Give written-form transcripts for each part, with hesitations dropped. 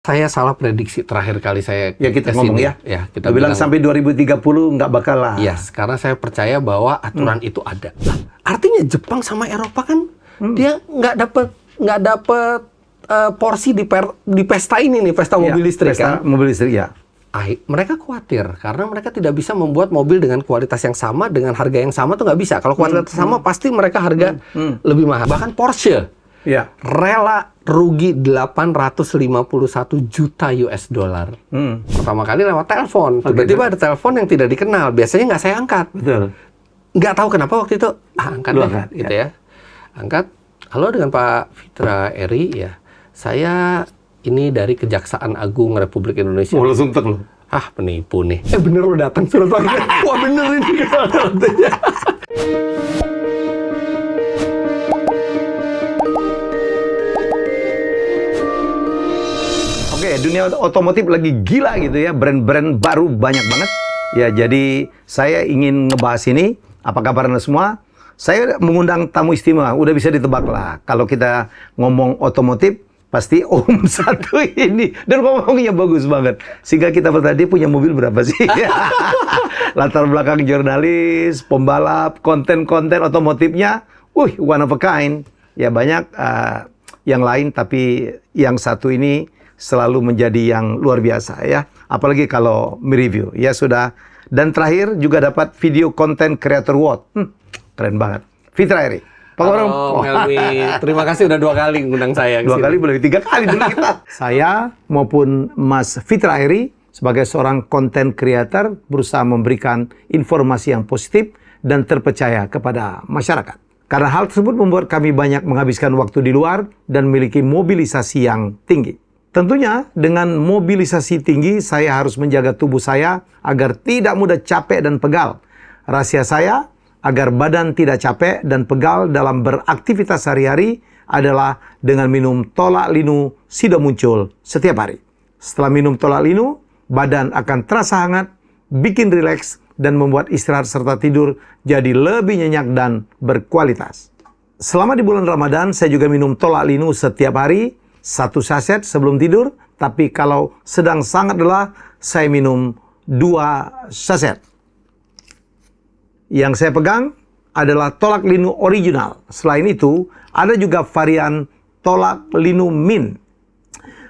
Saya salah prediksi terakhir kali saya kita ngomong sini. Ya, kita bilang sampai 2030 nggak bakal lah. Yes, karena saya percaya bahwa aturan itu ada. Nah, artinya Jepang sama Eropa kan dia nggak dapet porsi di pesta ini nih, pesta mobil listrik kan. Mobil listrik ya. Mereka khawatir karena mereka tidak bisa membuat mobil dengan kualitas yang sama dengan harga yang sama tuh nggak bisa. Kalau kualitas sama pasti mereka harga lebih mahal. Bahkan Porsche rela rugi 851 juta US dollar. Pertama kali lewat telepon. Tiba-tiba ada telepon yang tidak dikenal. Biasanya nggak saya angkat. Betul. Nggak tahu kenapa waktu itu angkat deh, gitu ya. Angkat. Halo, dengan Pak Fitra Eri ya. Saya ini dari Kejaksaan Agung Republik Indonesia. Oh, langsung tek loh. Ah, penipu nih. Bener lo datang surat panggilan. Wah, bener ini. Oke, dunia otomotif lagi gila gitu ya. Brand-brand baru banyak banget. Ya, jadi saya ingin ngebahas ini. Apa kabar Anda semua? Saya mengundang tamu istimewa. Udah bisa ditebak lah. Kalau kita ngomong otomotif, pasti Om satu ini. Dan ngomongnya bagus banget. Sehingga kita bertanya, dia punya mobil berapa sih? Latar belakang jurnalis, pembalap, konten-konten otomotifnya. One of a kind. Ya banyak yang lain, tapi yang satu ini selalu menjadi yang luar biasa ya. Apalagi kalau mereview. Ya sudah. Dan terakhir juga dapat video content creator award. Keren banget. Fitra Eri. Halo, Melwi. Terima kasih udah 2 kali ngundang saya. 2 kali boleh, 3 kali dulu kita. Saya maupun Mas Fitra Eri sebagai seorang content creator berusaha memberikan informasi yang positif dan terpercaya kepada masyarakat. Karena hal tersebut membuat kami banyak menghabiskan waktu di luar dan memiliki mobilisasi yang tinggi. Tentunya dengan mobilisasi tinggi saya harus menjaga tubuh saya agar tidak mudah capek dan pegal. Rahasia saya agar badan tidak capek dan pegal dalam beraktivitas sehari-hari adalah dengan minum tolak linu Sido Muncul setiap hari. Setelah minum tolak linu, badan akan terasa hangat, bikin rileks, dan membuat istirahat serta tidur jadi lebih nyenyak dan berkualitas. Selama di bulan Ramadan, saya juga minum tolak linu setiap hari, 1 saset sebelum tidur, tapi kalau sedang sangat lelah, saya minum 2 saset. Yang saya pegang adalah tolak linu original. Selain itu, ada juga varian tolak linu mint.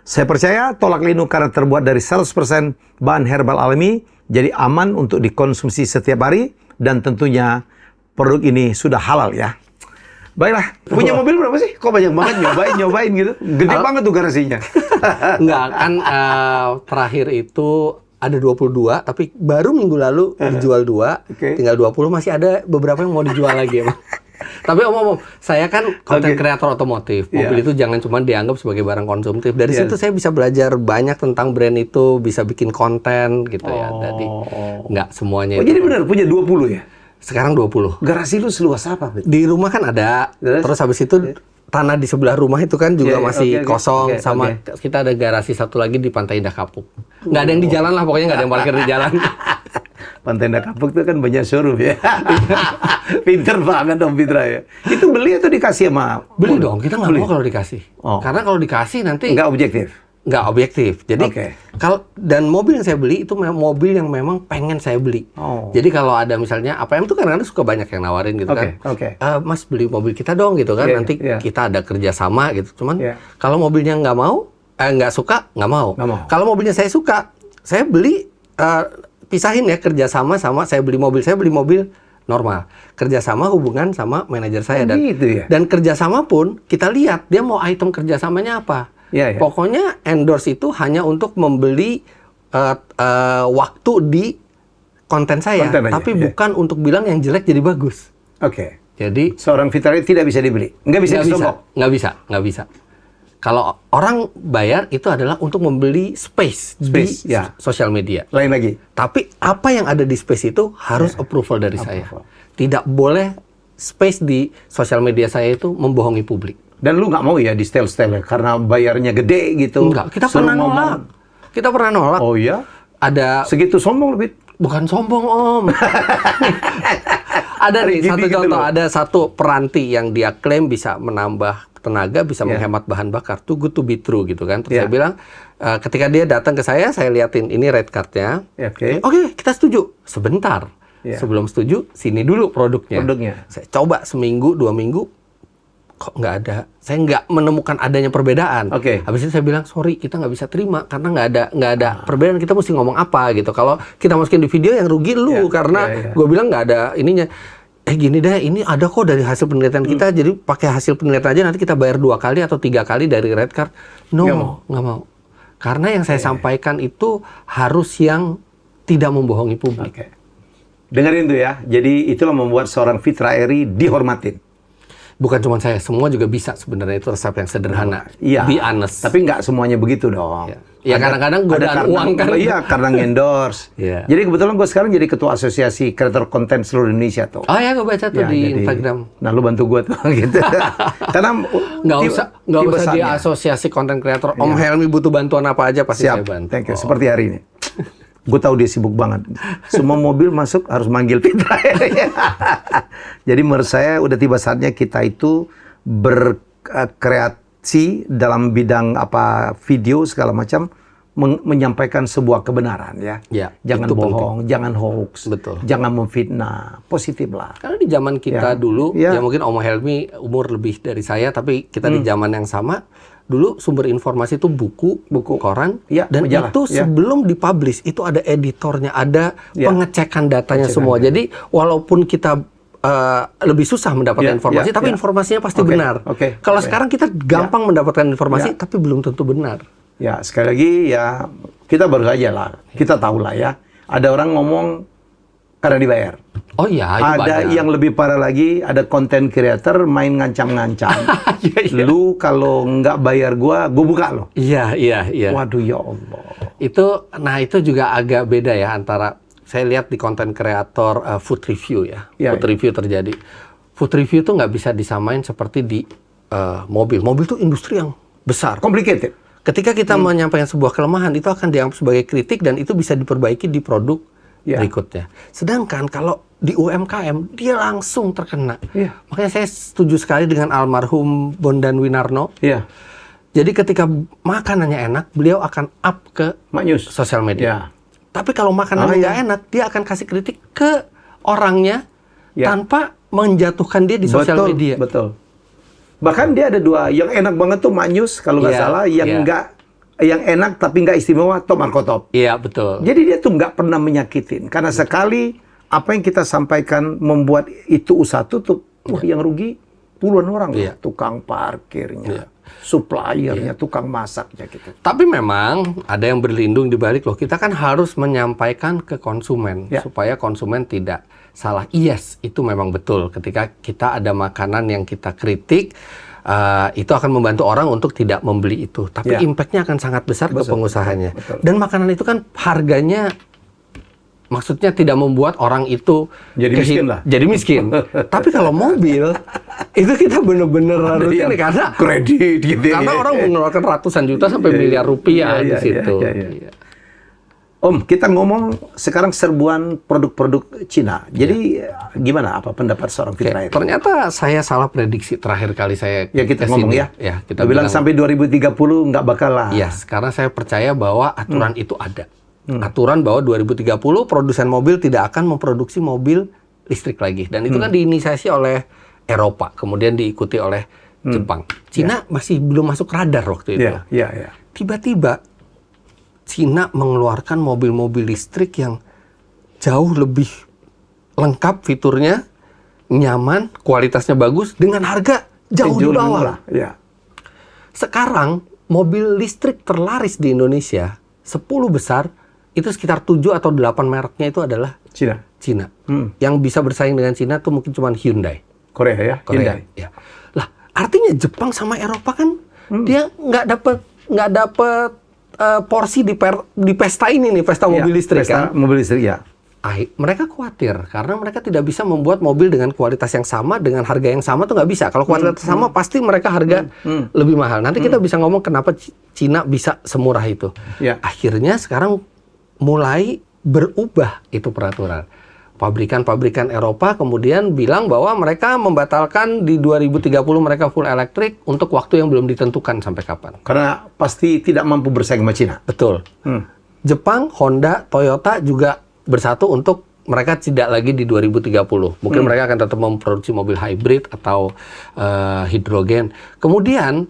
Saya percaya tolak linu karena terbuat dari 100% bahan herbal alami, jadi aman untuk dikonsumsi setiap hari, dan tentunya produk ini sudah halal ya. Baiklah, punya mobil berapa sih? Kok banyak banget nyobain gitu? Gede banget tuh garasinya. Enggak, kan terakhir itu ada 22, tapi baru minggu lalu dijual 2, tinggal 20, masih ada beberapa yang mau dijual lagi ya. Tapi Om, saya kan konten kreator otomotif. Mobil itu jangan cuma dianggap sebagai barang konsumtif. Dari situ saya bisa belajar banyak tentang brand itu, bisa bikin konten gitu ya. Jadi nggak semuanya. Oh, jadi benar punya 20 ya? Sekarang 20. Garasi lu seluas apa? Di rumah kan ada. Terus habis itu tanah di sebelah rumah itu kan juga masih kosong. Sama kita ada garasi satu lagi di Pantai Indah Kapuk. Nggak ada yang di jalan lah, pokoknya nggak ada yang parkir di jalan. Pantai Indah Kapuk itu kan banyak showroom ya. Pinter banget dong Fitra ya. Itu beli atau dikasih sama? Beli dong, kita nggak mau kalau dikasih. Karena kalau dikasih nanti nggak objektif. Nggak objektif. Jadi dan mobil yang saya beli itu mobil yang memang pengen saya beli. Jadi kalau ada misalnya APM tuh kadang-kadang suka banyak yang nawarin gitu kan. Mas beli mobil kita dong gitu kan. Nanti kita ada kerjasama gitu. Cuman kalau mobilnya nggak mau, nggak suka, nggak mau. Kalau mobilnya saya suka, saya beli pisahin ya, kerjasama sama saya beli mobil normal. Kerjasama hubungan sama manajer saya dan kerjasama pun kita lihat dia mau item kerjasamanya apa. Pokoknya endorse itu hanya untuk membeli waktu di konten saya, tapi bukan untuk bilang yang jelek jadi bagus. Jadi seorang Fitra tidak bisa dibeli, nggak bisa disogok. Nggak bisa. Kalau orang bayar itu adalah untuk membeli space di sosial media. Lain lagi. Tapi apa yang ada di space itu harus approval dari saya. Tidak boleh space di sosial media saya itu membohongi publik. Dan lu nggak mau ya di setel-setel karena bayarnya gede gitu? Enggak, kita pernah nolak. Kita pernah nolak. Oh iya? Ada segitu sombong lebih? Bukan sombong Om. Ada nih satu contoh, ada satu peranti yang dia klaim bisa menambah tenaga, bisa menghemat bahan bakar. Too good to be true gitu kan. Terus saya bilang, ketika dia datang ke saya liatin ini red card-nya. Oke, kita setuju. Sebentar. Sebelum setuju, sini dulu produknya. Saya coba seminggu, 2 minggu, kok nggak ada. Saya nggak menemukan adanya perbedaan. Habis itu saya bilang, sorry, kita nggak bisa terima karena nggak ada perbedaan. Kita mesti ngomong apa gitu. Kalau kita masukin di video, yang rugi lu karena gue bilang nggak ada ininya. Gini deh, ini ada kok dari hasil penelitian kita. Jadi pakai hasil penelitian aja, nanti kita bayar 2 kali atau 3 kali dari red card. No, nggak mau. Karena yang saya sampaikan itu harus yang tidak membohongi publik. Dengerin tuh ya. Jadi itulah membuat seorang Fitra Eri dihormatin. Bukan cuma saya, semua juga bisa sebenarnya, itu resep yang sederhana. Be honest. Tapi nggak semuanya begitu dong. Ya kadang-kadang godaan uang kan. Iya, karena endorse. Jadi kebetulan gue sekarang jadi ketua asosiasi kreator konten seluruh Indonesia tuh. Oh ya, gue baca tuh di Instagram. Nah, lu bantu gue tuh gitu. Karena nggak usah di asosiasi konten kreator. Om Helmi butuh bantuan apa aja pasti saya bantu. Thank you. Seperti hari ini. Gue tahu dia sibuk banget. Semua mobil masuk harus manggil Fitra. Jadi menurut saya udah tiba saatnya kita itu berkreasi dalam bidang video segala macam, menyampaikan sebuah kebenaran ya. Jangan bohong, jangan hoax, jangan memfitnah, positif lah. Karena di zaman kita dulu, ya mungkin Om Helmi umur lebih dari saya, tapi kita di zaman yang sama. Dulu sumber informasi itu buku koran, dan majalah. Itu sebelum dipublish itu ada editornya, ada pengecekan datanya semua. Jadi walaupun kita lebih susah mendapatkan informasi, tapi informasinya pasti benar. Kalau sekarang kita gampang mendapatkan informasi, tapi belum tentu benar. Ya, sekali lagi ya kita baru saja lah, kita tahu lah ya. Ada orang ngomong karena dibayar. Oh iya, ada banyak. Yang lebih parah lagi, ada konten creator main ngancam-ngancam. Lu kalau nggak bayar gua buka lo. Iya. Waduh ya Allah. Itu juga agak beda ya antara saya lihat di konten kreator food review ya. Food review terjadi. Food review itu nggak bisa disamain seperti di mobil. Mobil itu industri yang besar. Complicated. Ketika kita menyampaikan sebuah kelemahan, itu akan dianggap sebagai kritik dan itu bisa diperbaiki di produk berikutnya. Sedangkan kalau di UMKM, dia langsung terkena. Makanya saya setuju sekali dengan almarhum Bondan Winarno. Jadi ketika makanannya enak, beliau akan up ke sosial media. Tapi kalau makanannya nggak enak, dia akan kasih kritik ke orangnya tanpa menjatuhkan dia di sosial media. Betul. Bahkan dia ada 2, yang enak banget tuh Manyus kalau nggak salah, yang enak tapi nggak istimewa Top Marco Top. Iya, betul. Jadi dia tuh nggak pernah menyakitin. Karena sekali apa yang kita sampaikan membuat itu usaha tutup, yang rugi puluhan orang. Tukang parkirnya, suppliernya, tukang masaknya gitu. Tapi memang ada yang berlindung di balik loh. Kita kan harus menyampaikan ke konsumen supaya konsumen tidak salah. Yes, itu memang betul. Ketika kita ada makanan yang kita kritik, itu akan membantu orang untuk tidak membeli itu. Tapi impact-nya akan sangat besar ke pengusahanya. Dan makanan itu kan harganya, maksudnya tidak membuat orang itu jadi miskin. Tapi kalau mobil, itu kita benar-benar harus ini karena kredit gitu. Karena orang mengeluarkan ratusan juta sampai miliar rupiah di situ. Om, kita ngomong sekarang serbuan produk-produk Cina. Jadi gimana? Apa pendapat seorang Fitra Eri? Ternyata saya salah prediksi terakhir kali saya kita ngomong ya. Kita bilang sampai 2030 nggak bakal lah. Karena saya percaya bahwa aturan itu ada. Aturan bahwa 2030 produsen mobil tidak akan memproduksi mobil listrik lagi. Dan itu kan diinisiasi oleh Eropa, kemudian diikuti oleh Jepang. Cina masih belum masuk radar waktu itu. Tiba-tiba Cina mengeluarkan mobil-mobil listrik yang jauh lebih lengkap fiturnya, nyaman, kualitasnya bagus, dengan harga jauh di bawah. Sekarang mobil listrik terlaris di Indonesia, 10 besar, itu sekitar 7 atau 8 mereknya itu adalah Cina. Yang bisa bersaing dengan Cina tuh mungkin cuma Hyundai. Korea. Hyundai. Lah, artinya Jepang sama Eropa kan dia nggak dapet porsi di pesta ini nih, pesta mobil listrik kan. Mobil listrik Mereka khawatir karena mereka tidak bisa membuat mobil dengan kualitas yang sama, dengan harga yang sama tuh nggak bisa. Kalau kualitas sama pasti mereka harga lebih mahal. Nanti kita bisa ngomong kenapa Cina bisa semurah itu. Akhirnya sekarang mulai berubah itu peraturan. pabrikan-pabrikan Eropa kemudian bilang bahwa mereka membatalkan di 2030 mereka full elektrik untuk waktu yang belum ditentukan sampai kapan. Karena pasti tidak mampu bersaing sama Cina. Betul. Jepang, Honda, Toyota juga bersatu untuk mereka tidak lagi di 2030. Mungkin mereka akan tetap memproduksi mobil hybrid atau hidrogen. Kemudian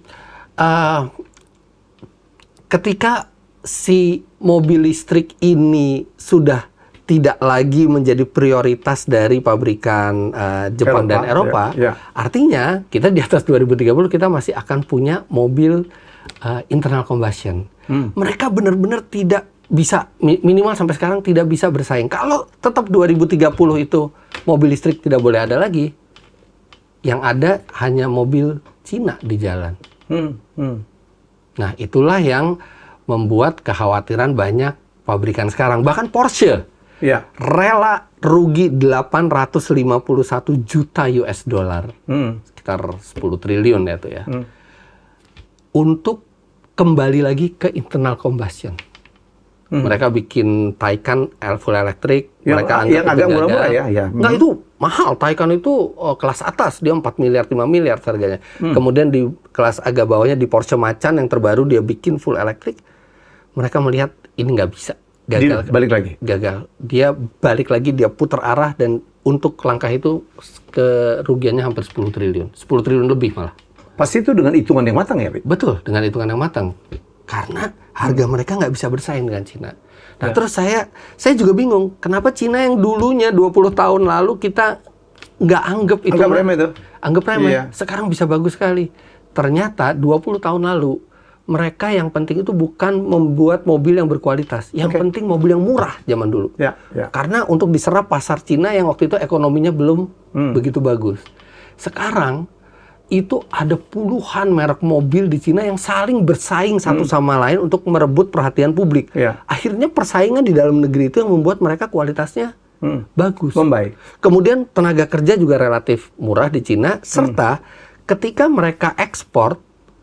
ketika si mobil listrik ini sudah tidak lagi menjadi prioritas dari pabrikan Jepang dan Eropa, artinya kita di atas 2030 kita masih akan punya mobil internal combustion. Mereka benar-benar tidak bisa, minimal sampai sekarang tidak bisa bersaing. Kalau tetap 2030 itu mobil listrik tidak boleh ada lagi, yang ada hanya mobil Cina di jalan. Nah, itulah yang membuat kekhawatiran banyak pabrikan sekarang. Bahkan Porsche rela rugi 851 juta US dollar, sekitar 10 triliun ya itu ya, untuk kembali lagi ke internal combustion. Mereka bikin Taycan full elektrik, mereka anggap yang agak murah-murah ya. Nggak, itu mahal. Taycan itu kelas atas, dia 4 miliar, 5 miliar harganya. Kemudian di kelas agak bawahnya di Porsche Macan yang terbaru dia bikin full elektrik. Mereka melihat ini nggak bisa. Gagal. Dia balik lagi, dia putar arah, dan untuk langkah itu kerugiannya hampir 10 triliun. 10 triliun lebih malah. Pasti itu dengan hitungan yang matang ya, Pit? Betul, dengan hitungan yang matang. Karena harga mereka nggak bisa bersaing dengan Cina. Nah, terus saya juga bingung, kenapa Cina yang dulunya 20 tahun lalu kita nggak anggap itu. Anggap remeh. Sekarang bisa bagus sekali. Ternyata 20 tahun lalu, mereka yang penting itu bukan membuat mobil yang berkualitas. Yang penting mobil yang murah zaman dulu. Karena untuk diserap pasar Cina yang waktu itu ekonominya belum begitu bagus. Sekarang, itu ada puluhan merek mobil di Cina yang saling bersaing satu sama lain untuk merebut perhatian publik. Akhirnya persaingan di dalam negeri itu yang membuat mereka kualitasnya bagus. Membaik. Kemudian tenaga kerja juga relatif murah di Cina, serta ketika mereka ekspor,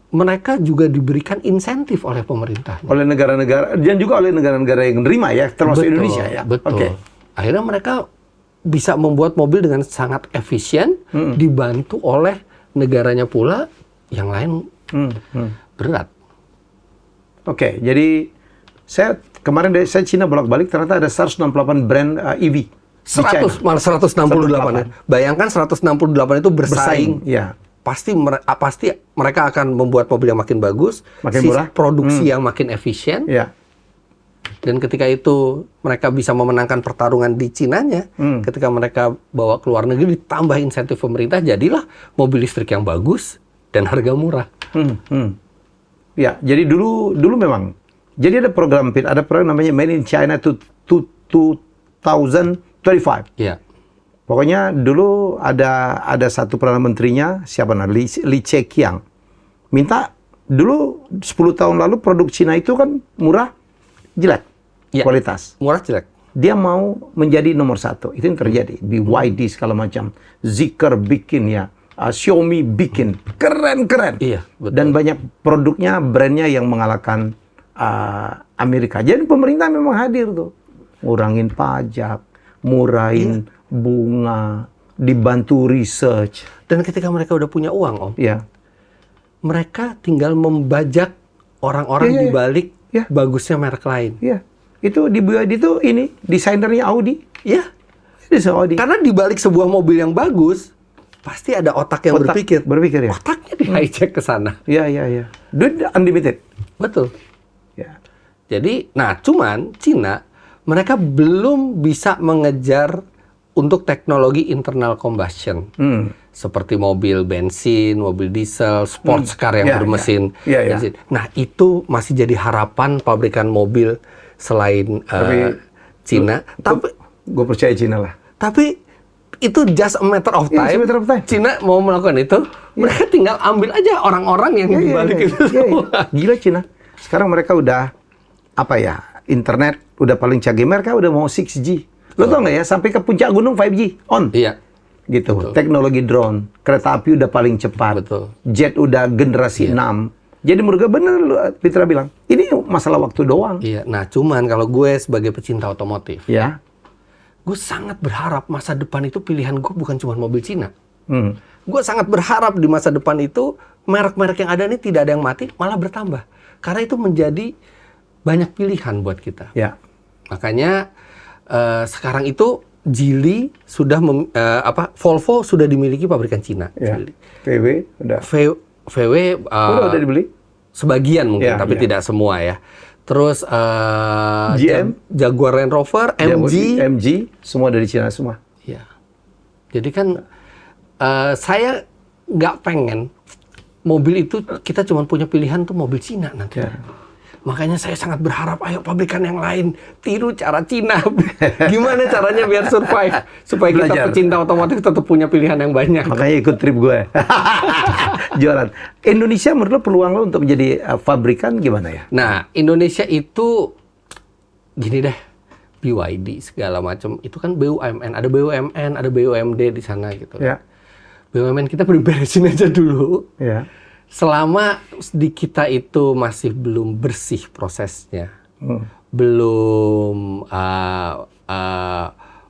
mereka juga diberikan insentif oleh pemerintah. Oleh negara-negara, dan juga oleh negara-negara yang menerima ya, termasuk Indonesia ya. Betul. Akhirnya mereka bisa membuat mobil dengan sangat efisien, dibantu oleh negaranya pula, yang lain berat. Jadi kemarin saya Cina bolak-balik, ternyata ada 168 brand EV. 168 ya. Bayangkan 168 itu bersaing. Pasti mereka akan membuat mobil yang makin bagus, makin murah, produksi yang makin efisien. Dan ketika itu mereka bisa memenangkan pertarungan di Cinanya, ketika mereka bawa ke luar negeri ditambah insentif pemerintah, jadilah mobil listrik yang bagus dan harga murah. Jadi dulu memang. Jadi ada program namanya Made in China 2035. Pokoknya dulu ada satu Perdana Menterinya, siapa namanya, Li Keqiang, minta dulu 10 tahun lalu produk Cina itu kan murah, jelek, kualitas. Murah, jelek. Dia mau menjadi nomor 1. Itu yang terjadi. BYD segala macam. Zeekr bikin ya. Xiaomi bikin. Keren-keren. Betul. Dan banyak produknya, brandnya yang mengalahkan Amerika. Jadi pemerintah memang hadir tuh. Ngurangin pajak, murahin bunga, dibantu research. Dan ketika mereka udah punya uang, Om, mereka tinggal membajak orang-orang di balik bagusnya merek lain. Itu di BYD itu ini desainernya Audi. Di Audi. Karena di balik sebuah mobil yang bagus, pasti ada otak yang berpikir ya. Otaknya di hijack ke sana. Duit unlimited. Betul. Jadi, cuman Cina mereka belum bisa mengejar untuk teknologi internal combustion, seperti mobil bensin, mobil diesel, sports car yang bermesin bensin. Nah, itu masih jadi harapan pabrikan mobil selain Cina. Tapi gue percaya Cina lah. Tapi itu just a matter of time. Cina mau melakukan itu, mereka tinggal ambil aja orang-orang yang dibalik itu. Gila Cina. Sekarang mereka udah internet udah paling canggih. Mereka udah mau 6G. Lo tau nggak ya, sampai ke puncak gunung 5G on. Gitu. Betul. Teknologi drone, kereta api udah paling cepat. Betul. Jet udah generasi 6. Jadi menurut gue bener Fitra bilang, ini masalah waktu doang. Nah cuman kalau gue sebagai pecinta otomotif, gue sangat berharap masa depan itu pilihan gue bukan cuma mobil Cina. Gue sangat berharap di masa depan itu merek-merek yang ada ini tidak ada yang mati, malah bertambah. Karena itu menjadi banyak pilihan buat kita. Ya. Makanya sekarang itu Geely sudah Volvo sudah dimiliki pabrikan Cina. Ya. VW udah. VW udah dibeli? Sebagian mungkin, tapi tidak semua ya. Terus GM, Jaguar Land Rover, MG semua dari Cina semua. Ya. Jadi kan saya nggak pengen mobil itu kita cuma punya pilihan tuh mobil Cina nanti. Ya. Makanya saya sangat berharap, ayo pabrikan yang lain tiru cara Cina. Gimana caranya biar survive supaya kita pecinta otomotif tetap punya pilihan yang banyak. Makanya ikut trip gue. Jualan. Indonesia menurut lo peluang lo untuk menjadi pabrikan gimana ya? Nah, Indonesia itu gini deh. BYD segala macam itu kan BUMN, ada BUMN, ada BUMD di sana gitu. Ya. BUMN kita beresin aja dulu. Ya. Selama di kita itu masih belum bersih prosesnya, belum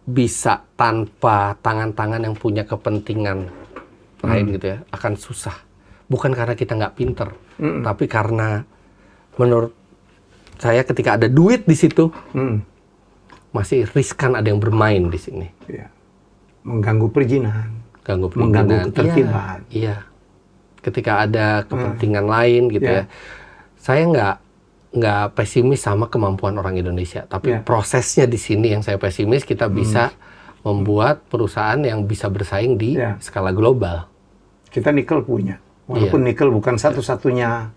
bisa tanpa tangan-tangan yang punya kepentingan lain gitu ya, akan susah. Bukan karena kita nggak pinter, tapi karena menurut saya ketika ada duit di situ, masih riskan ada yang bermain di sini. Ya. Mengganggu perizinan, mengganggu ketertiban. Iya. Ketika ada kepentingan lain gitu ya, saya nggak pesimis sama kemampuan orang Indonesia, tapi prosesnya di sini yang saya pesimis. Kita bisa membuat perusahaan yang bisa bersaing di skala global. Kita nikel punya, walaupun nikel bukan satu-satunya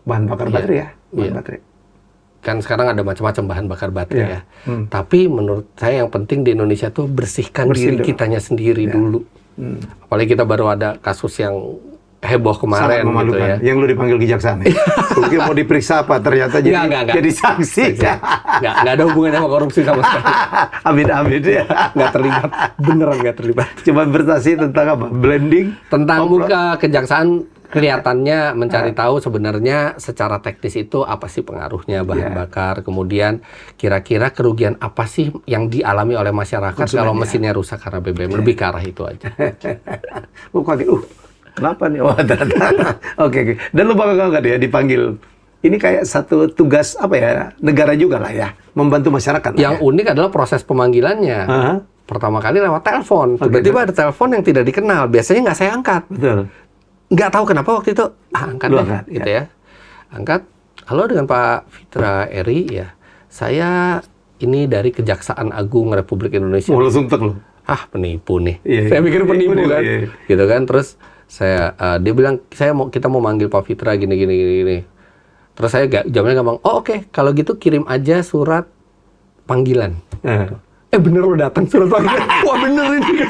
bahan bakar baterai ya, baterai. Kan sekarang ada macam-macam bahan bakar baterai ya. Tapi menurut saya yang penting di Indonesia tuh bersihkan diri kitanya sendiri dulu. Apalagi kita baru ada kasus yang heboh kemarin gitu ya. Yang lu dipanggil kejaksaan ya? Mungkin mau diperiksa apa, ternyata jadi saksi. Nggak ada hubungannya sama korupsi sama sekali. Amit-amit ya. Nggak terlibat, beneran nggak terlibat. Cuma bersaksi tentang apa? Blending? Tentang muka kejaksaan kelihatannya mencari tahu sebenarnya secara teknis itu apa sih pengaruhnya bahan bakar, kemudian kira-kira kerugian apa sih yang dialami oleh masyarakat kalau mesinnya rusak karena BBM. Lebih ke arah itu aja. Kaget, kenapa nih? Oke. Dan lu bakal nggak ya dipanggil? Ini kayak satu tugas apa ya, negara juga lah ya, membantu masyarakat. Yang unik adalah proses pemanggilannya. Pertama kali lewat telepon. Tiba-tiba ada telepon yang tidak dikenal. Biasanya nggak saya angkat. Betul. Nggak tahu kenapa waktu itu angkat deh, gitu ya. Angkat. Halo, dengan Pak Fitra Eri ya. Saya ini dari Kejaksaan Agung Republik Indonesia. Langsung tek lo. Penipu nih. Saya pikir penipu kan. Gitu kan. Terus dia bilang kita mau manggil Pak Fitra gini. Terus saya jawabnya gampang. Oke. Kalau gitu kirim aja surat panggilan. Bener lo datang surat panggilan. Wah bener ini.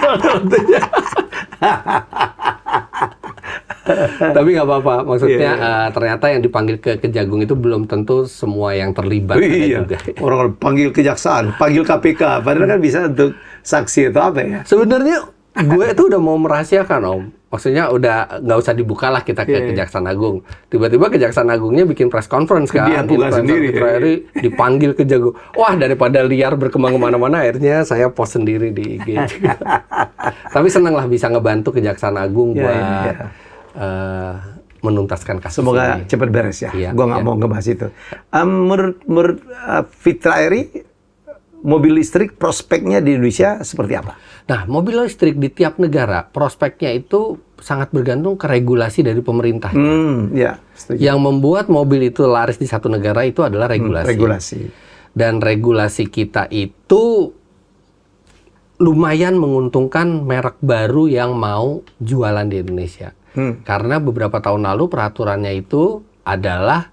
Tapi nggak apa-apa. Maksudnya ternyata yang dipanggil ke Kejagung itu belum tentu semua yang terlibat juga. Orang panggil kejaksaan, panggil KPK. Padahal kan bisa untuk saksi atau apa ya. Sebenarnya gue itu udah mau merahasiakan Om. Maksudnya udah nggak usah dibuka lah kita ke Kejaksaan Agung. Tiba-tiba Kejaksaan Agungnya bikin press conference kan. Dia buka sendiri. Dipanggil Kejagung. Wah, daripada liar berkembang kemana-mana, akhirnya saya post sendiri di IG. Tapi senang lah bisa ngebantu Kejaksaan Agung buat menuntaskan kasus Semoga ini. cepat beres ya. Gue nggak mau ngebahas itu. Menurut Fitra Eri, mobil listrik prospeknya di Indonesia seperti apa? Nah, mobil listrik di tiap negara prospeknya itu sangat bergantung ke regulasi dari pemerintah. Yang membuat mobil itu laris di satu negara itu adalah regulasi. Dan regulasi kita itu lumayan menguntungkan merek baru yang mau jualan di Indonesia. Karena beberapa tahun lalu peraturannya itu adalah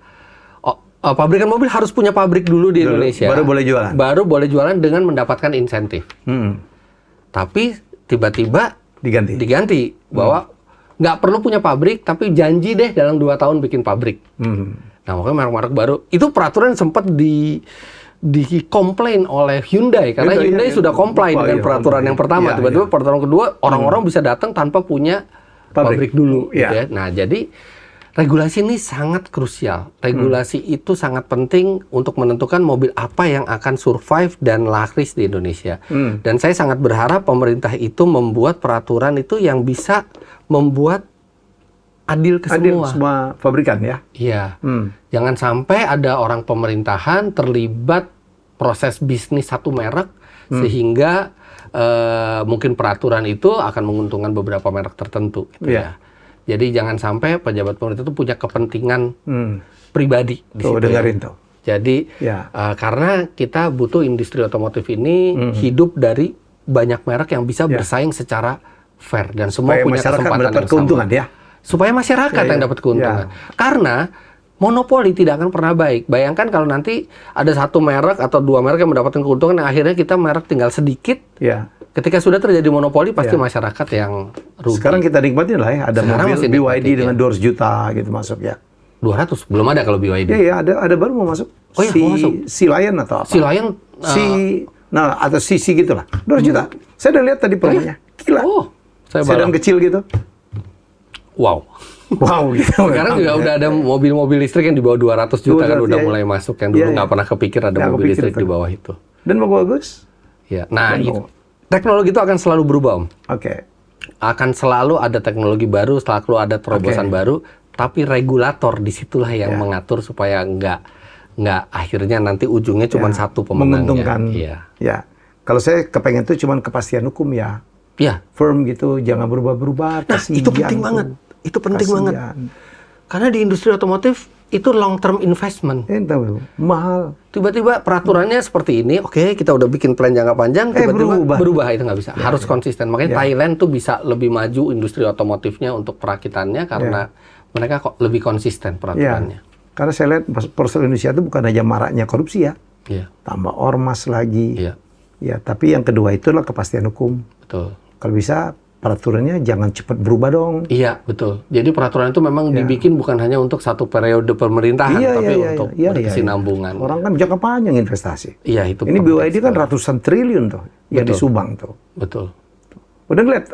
pabrikan mobil harus punya pabrik dulu di Indonesia. Baru boleh jualan. Baru boleh jualan dengan mendapatkan insentif. Tapi tiba-tiba diganti bahwa nggak perlu punya pabrik, tapi janji deh dalam 2 tahun bikin pabrik. Nah, makanya merek-merek baru itu peraturan sempat dikomplain oleh Hyundai karena Hyundai sudah comply dengan peraturan yang pertama. Tiba-tiba peraturan kedua orang-orang bisa datang tanpa punya pabrik dulu. Gitu ya. Nah, jadi Regulasi ini sangat krusial. Regulasi itu sangat penting untuk menentukan mobil apa yang akan survive dan laris di Indonesia. Dan saya sangat berharap pemerintah itu membuat peraturan itu yang bisa membuat adil ke semua pabrikan ya. Iya. Jangan sampai ada orang pemerintahan terlibat proses bisnis satu merek sehingga mungkin peraturan itu akan menguntungkan beberapa merek tertentu gitu ya. Jadi jangan sampai pejabat pemerintah itu punya kepentingan pribadi di situ. Dengerin tuh. Jadi karena kita butuh industri otomotif ini hidup dari banyak merek yang bisa bersaing secara fair dan semua supaya punya kesempatan mendapat yang keuntungan sama. Ya. Supaya masyarakat yang dapat keuntungan. Karena monopoli tidak akan pernah baik. Bayangkan kalau nanti ada satu merek atau dua merek yang mendapatkan keuntungan, yang akhirnya kita merek tinggal sedikit. Ketika sudah terjadi monopoli, pasti masyarakat yang rugi. Sekarang kita nikmatin lah ya, ada sekarang mobil BYD dengan 200 juta gitu masuk ya. 200? Belum ada kalau BYD. Iya, ada baru mau masuk. Oh iya, mau masuk. Si Lion atau apa? Si Lion? Atau CC gitu lah. 200 juta. Saya udah lihat tadi promonya. Gila. Sedan kecil gitu. Wow. Wow gitu. Sekarang juga udah ada mobil-mobil listrik yang di bawah 200 juta kan udah mulai masuk. Yang dulu nggak pernah kepikir ada mobil listrik di bawah itu. Dan bagus. Ya. Nah, teknologi itu akan selalu berubah, Om. Akan selalu ada teknologi baru, selalu ada terobosan baru, tapi regulator disitulah yang mengatur supaya nggak akhirnya nanti ujungnya cuma satu pemenangnya. Menguntungkan. Ya. Kalau saya kepengen tuh cuma kepastian hukum ya. Firm gitu, jangan berubah-berubah. Nah, itu penting banget. Itu penting banget. Karena di industri otomotif itu long term investment. Mahal. Tiba-tiba peraturannya seperti ini, oke, kita udah bikin plan jangka panjang, tiba-tiba berubah itu nggak bisa. Harus konsisten. Makanya Thailand tuh bisa lebih maju industri otomotifnya untuk perakitannya karena mereka kok lebih konsisten peraturannya. Karena saya lihat perusahaan Indonesia itu bukan aja maraknya korupsi ya, tambah ormas lagi. Ya, tapi yang kedua itulah kepastian hukum. Betul. Kalau bisa peraturannya jangan cepat berubah dong. Iya, betul. Jadi peraturan itu memang dibikin bukan hanya untuk satu periode pemerintahan, tapi untuk berkesinambungan. Orang kan jangka panjang investasi. Iya, itu. Ini BYD kan ratusan triliun tuh yang di Subang tuh. Betul. Udah ngeliat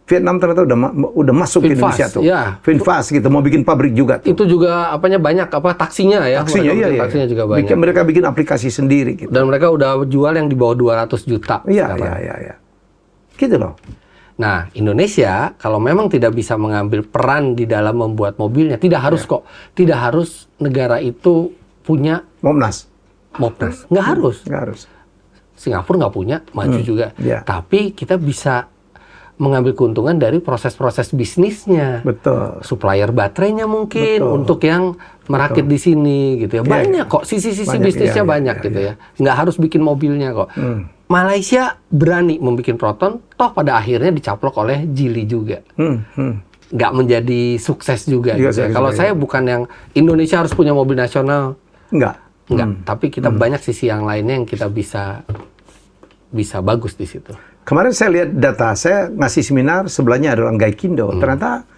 Vietnam ternyata udah masuk ke Indonesia tuh. VinFast gitu, mau bikin pabrik juga tuh. Itu juga banyak taksinya ya. Taksinya juga banyak. Mereka bikin aplikasi sendiri gitu. Dan mereka udah jual yang di bawah 200 juta. Iya. Gitu loh. Nah, Indonesia kalau memang tidak bisa mengambil peran di dalam membuat mobilnya, tidak harus kok. Tidak harus negara itu punya Momnas. Nggak harus. Singapura nggak punya, maju juga. Tapi kita bisa mengambil keuntungan dari proses-proses bisnisnya. Betul. Supplier baterainya mungkin untuk yang merakit di sini gitu ya. Banyak kok sisi-sisi bisnisnya banyak gitu ya. Nggak harus bikin mobilnya kok. Malaysia berani membuat Proton, toh pada akhirnya dicaplok oleh Geely juga. Nggak menjadi sukses juga gitu ya. Kalau saya bukan yang Indonesia harus punya mobil nasional. Enggak. Tapi kita banyak sisi yang lainnya yang kita bisa bagus di situ. Kemarin saya lihat data, saya ngasih seminar, sebelahnya ada orang Gaikindo. Ternyata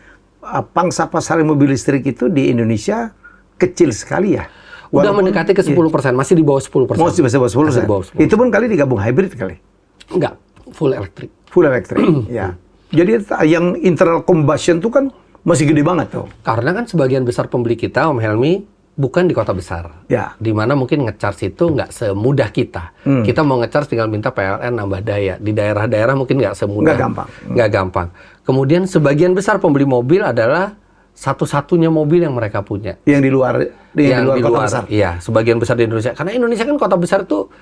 pangsa pasar mobil listrik itu di Indonesia kecil sekali ya. Udah mendekati ke 10%, masih di bawah 10%. Masih di bawah 10%. Itu pun kali digabung hybrid kali. Enggak, full electric. Full electric, ya. Jadi yang internal combustion itu kan masih gede banget tuh. Karena kan sebagian besar pembeli kita, Om Helmi, bukan di kota besar. Di mana mungkin nge-charge itu nggak semudah kita. Kita mau nge-charge tinggal minta PLN nambah daya. Di daerah-daerah mungkin nggak semudah. Nggak gampang. Kemudian sebagian besar pembeli mobil adalah satu-satunya mobil yang mereka punya. Yang di luar kota besar. Iya, sebagian besar di Indonesia. Karena Indonesia kan kota besar tuh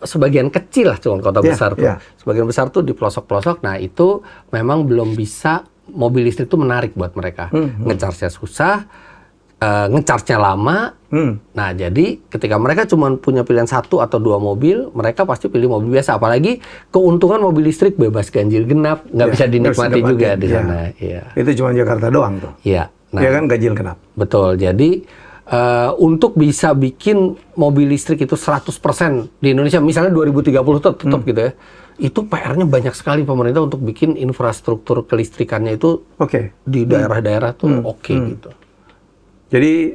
sebagian kecil lah cuma kota besar tuh. Sebagian besar tuh di pelosok-pelosok. Nah, itu memang belum bisa mobil listrik itu menarik buat mereka. Nge-charge-nya susah. Nge-charge-nya lama. Nah, jadi ketika mereka cuma punya pilihan satu atau dua mobil, mereka pasti pilih mobil biasa. Apalagi keuntungan mobil listrik bebas ganjil genap, nggak bisa dinikmati juga di sana. Itu cuma Jakarta doang tuh. Iya. Nah, kan ganjil genap. Betul. Jadi untuk bisa bikin mobil listrik itu 100% di Indonesia, misalnya 2030 tetap gitu ya. Itu PR-nya banyak sekali pemerintah untuk bikin infrastruktur kelistrikannya itu di daerah-daerah tuh gitu. Jadi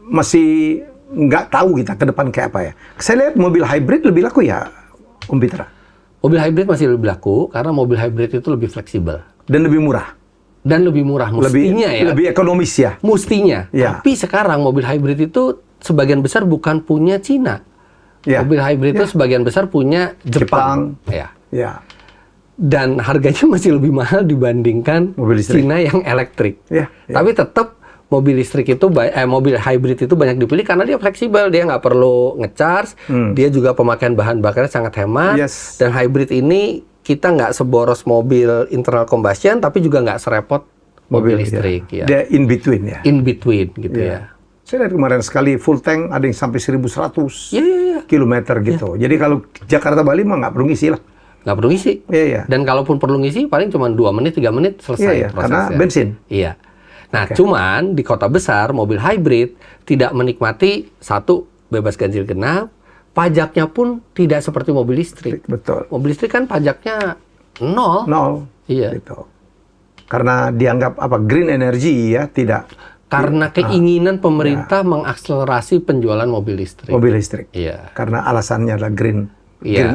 masih nggak tahu kita ke depan kayak apa ya. Saya lihat mobil hybrid lebih laku ya, Om Pitra. Mobil hybrid masih lebih laku karena mobil hybrid itu lebih fleksibel dan lebih murah. Dan lebih murah, mestinya lebih ekonomis ya. Mestinya. Ya. Tapi sekarang mobil hybrid itu sebagian besar bukan punya Cina. Ya. Mobil hybrid itu sebagian besar punya Jepang. Ya. Dan harganya masih lebih mahal dibandingkan mobil Cina yang elektrik. Tapi tetap mobil listrik itu, mobil hybrid itu banyak dipilih karena dia fleksibel, dia nggak perlu ngecharge, dia juga pemakaian bahan bakarnya sangat hemat. Dan hybrid ini kita nggak seboros mobil internal combustion, tapi juga nggak serepot mobil listrik. Dia in between ya. In between gitu ya. Saya lihat kemarin sekali full tank ada yang sampai 1.100 kilometer gitu. Jadi kalau Jakarta Bali mah nggak perlu ngisi lah. Nggak perlu ngisi. Dan kalaupun perlu ngisi paling cuma 2 menit, 3 menit selesai prosesnya. Karena bensin. Iya. Nah, cuman di kota besar mobil hybrid tidak menikmati satu bebas ganjil genap, pajaknya pun tidak seperti mobil listrik. Betul. Mobil listrik kan pajaknya 0. Iya. Gitu. Karena dianggap green energy ya, tidak. Karena keinginan pemerintah mengakselerasi penjualan mobil listrik. Mobil listrik. Iya. Karena alasannya adalah green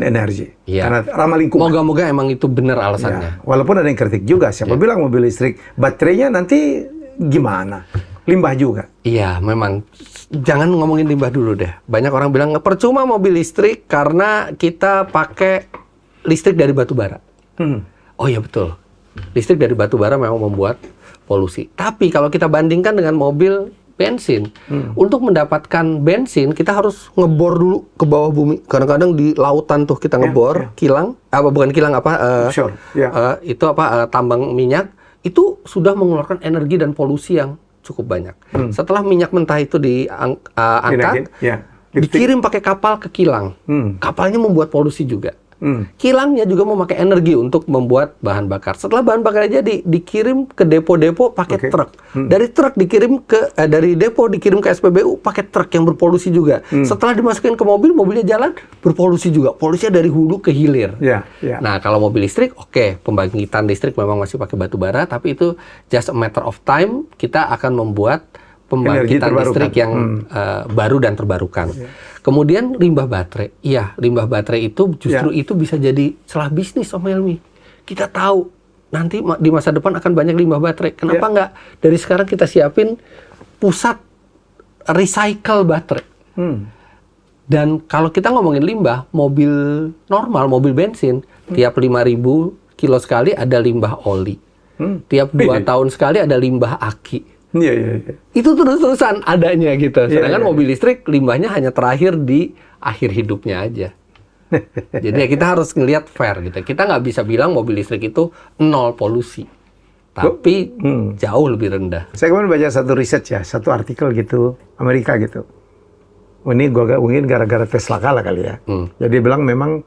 energy. Karena ramah lingkungan. Moga-moga emang itu benar alasannya. Walaupun ada yang kritik juga. Siapa bilang mobil listrik baterainya nanti gimana? Limbah juga. Iya, memang. Jangan ngomongin limbah dulu deh. Banyak orang bilang percuma mobil listrik karena kita pakai listrik dari batu bara. Oh iya betul. Listrik dari batu bara memang membuat polusi. Tapi kalau kita bandingkan dengan mobil bensin, untuk mendapatkan bensin kita harus ngebor dulu ke bawah bumi. Kadang-kadang di lautan tuh kita ngebor kilang, tambang minyak itu sudah mengeluarkan energi dan polusi yang cukup banyak. Setelah minyak mentah itu diangkat, dikirim pakai kapal ke kilang. Kapalnya membuat polusi juga. Kilangnya juga memakai energi untuk membuat bahan bakar. Setelah bahan bakarnya jadi, dikirim ke depo-depo pakai truk. Dari truk dikirim dari depo dikirim ke SPBU pakai truk yang berpolusi juga. Setelah dimasukin ke mobil, mobilnya jalan berpolusi juga. Polusinya dari hulu ke hilir. Nah, kalau mobil listrik, pembangkitan listrik memang masih pakai batu bara, tapi itu just a matter of time. Kita akan membuat pembangkitan listrik yang baru dan terbarukan. Kemudian limbah baterai. Iya, limbah baterai itu justru itu bisa jadi celah bisnis, Om Helmi. Kita tahu nanti di masa depan akan banyak limbah baterai. Kenapa nggak dari sekarang kita siapin pusat recycle baterai? Dan kalau kita ngomongin limbah, mobil normal, mobil bensin, tiap 5.000 kilo sekali ada limbah oli. Tiap 2 tahun sekali ada limbah aki. Itu terus-terusan adanya gitu. Sedangkan mobil listrik limbahnya hanya terakhir di akhir hidupnya aja. Jadi kita harus ngelihat fair gitu. Kita nggak bisa bilang mobil listrik itu 0 polusi. Tapi jauh lebih rendah. Saya kemarin baca satu riset satu artikel gitu, Amerika gitu. Ini gue mungkin gara-gara Tesla kalah kali ya. Jadi bilang memang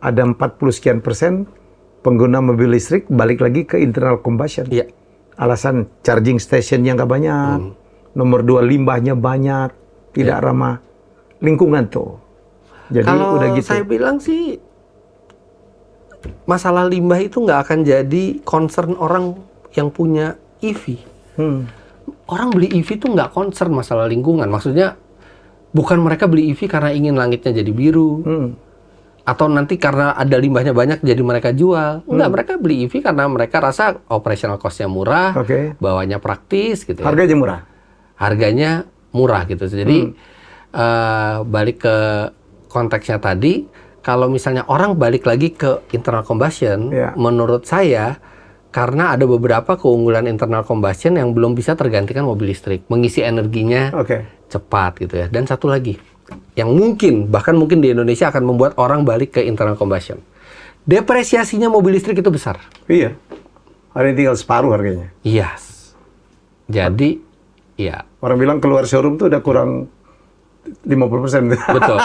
ada 40 sekian % pengguna mobil listrik balik lagi ke internal combustion. Alasan charging stationnya nggak banyak, nomor 2 limbahnya banyak, tidak ramah lingkungan tuh. Jadi kalau udah gitu. Saya bilang sih masalah limbah itu nggak akan jadi concern orang yang punya EV. Orang beli EV tuh nggak concern masalah lingkungan. Maksudnya bukan mereka beli EV karena ingin langitnya jadi biru. Atau nanti karena ada limbahnya banyak jadi mereka jual. Enggak, mereka beli EV karena mereka rasa operational cost-nya murah, bawanya praktis gitu ya. Harganya murah? Harganya murah gitu. Jadi balik ke konteksnya tadi, kalau misalnya orang balik lagi ke internal combustion, menurut saya karena ada beberapa keunggulan internal combustion yang belum bisa tergantikan mobil listrik. Mengisi energinya cepat gitu ya. Dan satu lagi, yang bahkan mungkin di Indonesia akan membuat orang balik ke internal combustion. Depresiasinya mobil listrik itu besar. Iya. Ada yang tinggal separuh harganya. Jadi, orang bilang keluar showroom tuh udah kurang 50%. Betul.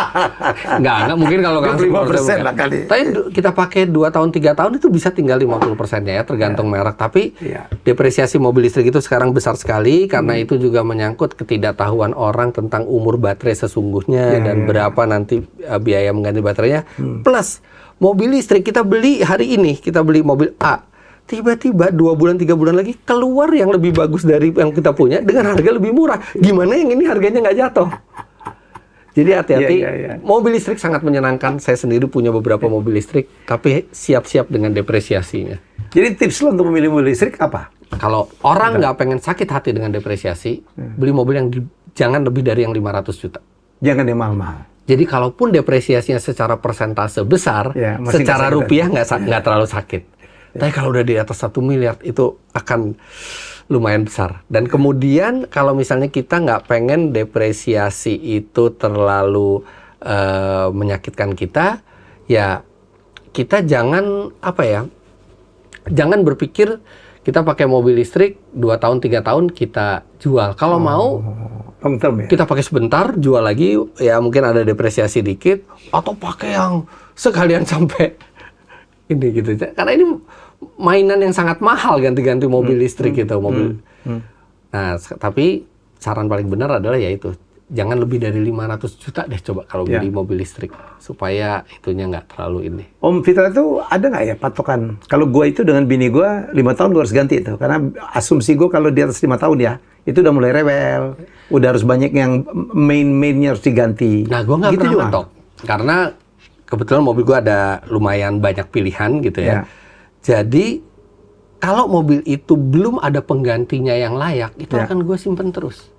Enggak mungkin kalau 50% lah kali. Tapi kita pakai 2 tahun, 3 tahun itu bisa tinggal 50%-nya ya, tergantung merek. Tapi depresiasi mobil listrik itu sekarang besar sekali karena itu juga menyangkut ketidaktahuan orang tentang umur baterai sesungguhnya dan berapa nanti biaya mengganti baterainya. Plus mobil listrik kita beli hari ini, kita beli mobil A. Tiba-tiba 2 bulan, 3 bulan lagi keluar yang lebih bagus dari yang kita punya dengan harga lebih murah. Gimana yang ini harganya nggak jatuh? Jadi hati-hati, mobil listrik sangat menyenangkan. Saya sendiri punya beberapa mobil listrik, tapi siap-siap dengan depresiasinya. Jadi tips lo untuk memilih mobil listrik apa? kalau orang nggak pengen sakit hati dengan depresiasi, beli mobil yang jangan lebih dari yang 500 juta. Jangan yang mahal-mahal. Jadi kalaupun depresiasinya secara persentase besar, secara rupiah nggak terlalu sakit. Tapi kalau udah di atas 1 miliar itu akan lumayan besar. Dan kemudian kalau misalnya kita nggak pengen depresiasi itu terlalu menyakitkan kita, ya kita jangan jangan berpikir kita pakai mobil listrik 2 tahun 3 tahun kita jual. Kalau mau kita pakai sebentar, jual lagi, ya mungkin ada depresiasi dikit, atau pakai yang sekalian sampai ini gitu. Karena ini mainan yang sangat mahal ganti-ganti mobil listrik gitu, mobil. Nah, tapi saran paling benar adalah yaitu jangan lebih dari 500 juta deh coba kalau beli mobil listrik, supaya itunya nggak terlalu ini. Om Fitra itu ada nggak ya patokan? Kalau gua itu dengan bini gua 5 tahun gua harus ganti itu, karena asumsi gua kalau di atas 5 tahun ya itu udah mulai rewel, udah harus banyak yang mainnya harus diganti. Nah, gua nggak pernah matok, karena kebetulan mobil gua ada lumayan banyak pilihan gitu ya. Jadi kalau mobil itu belum ada penggantinya yang layak, itu akan gua simpen terus.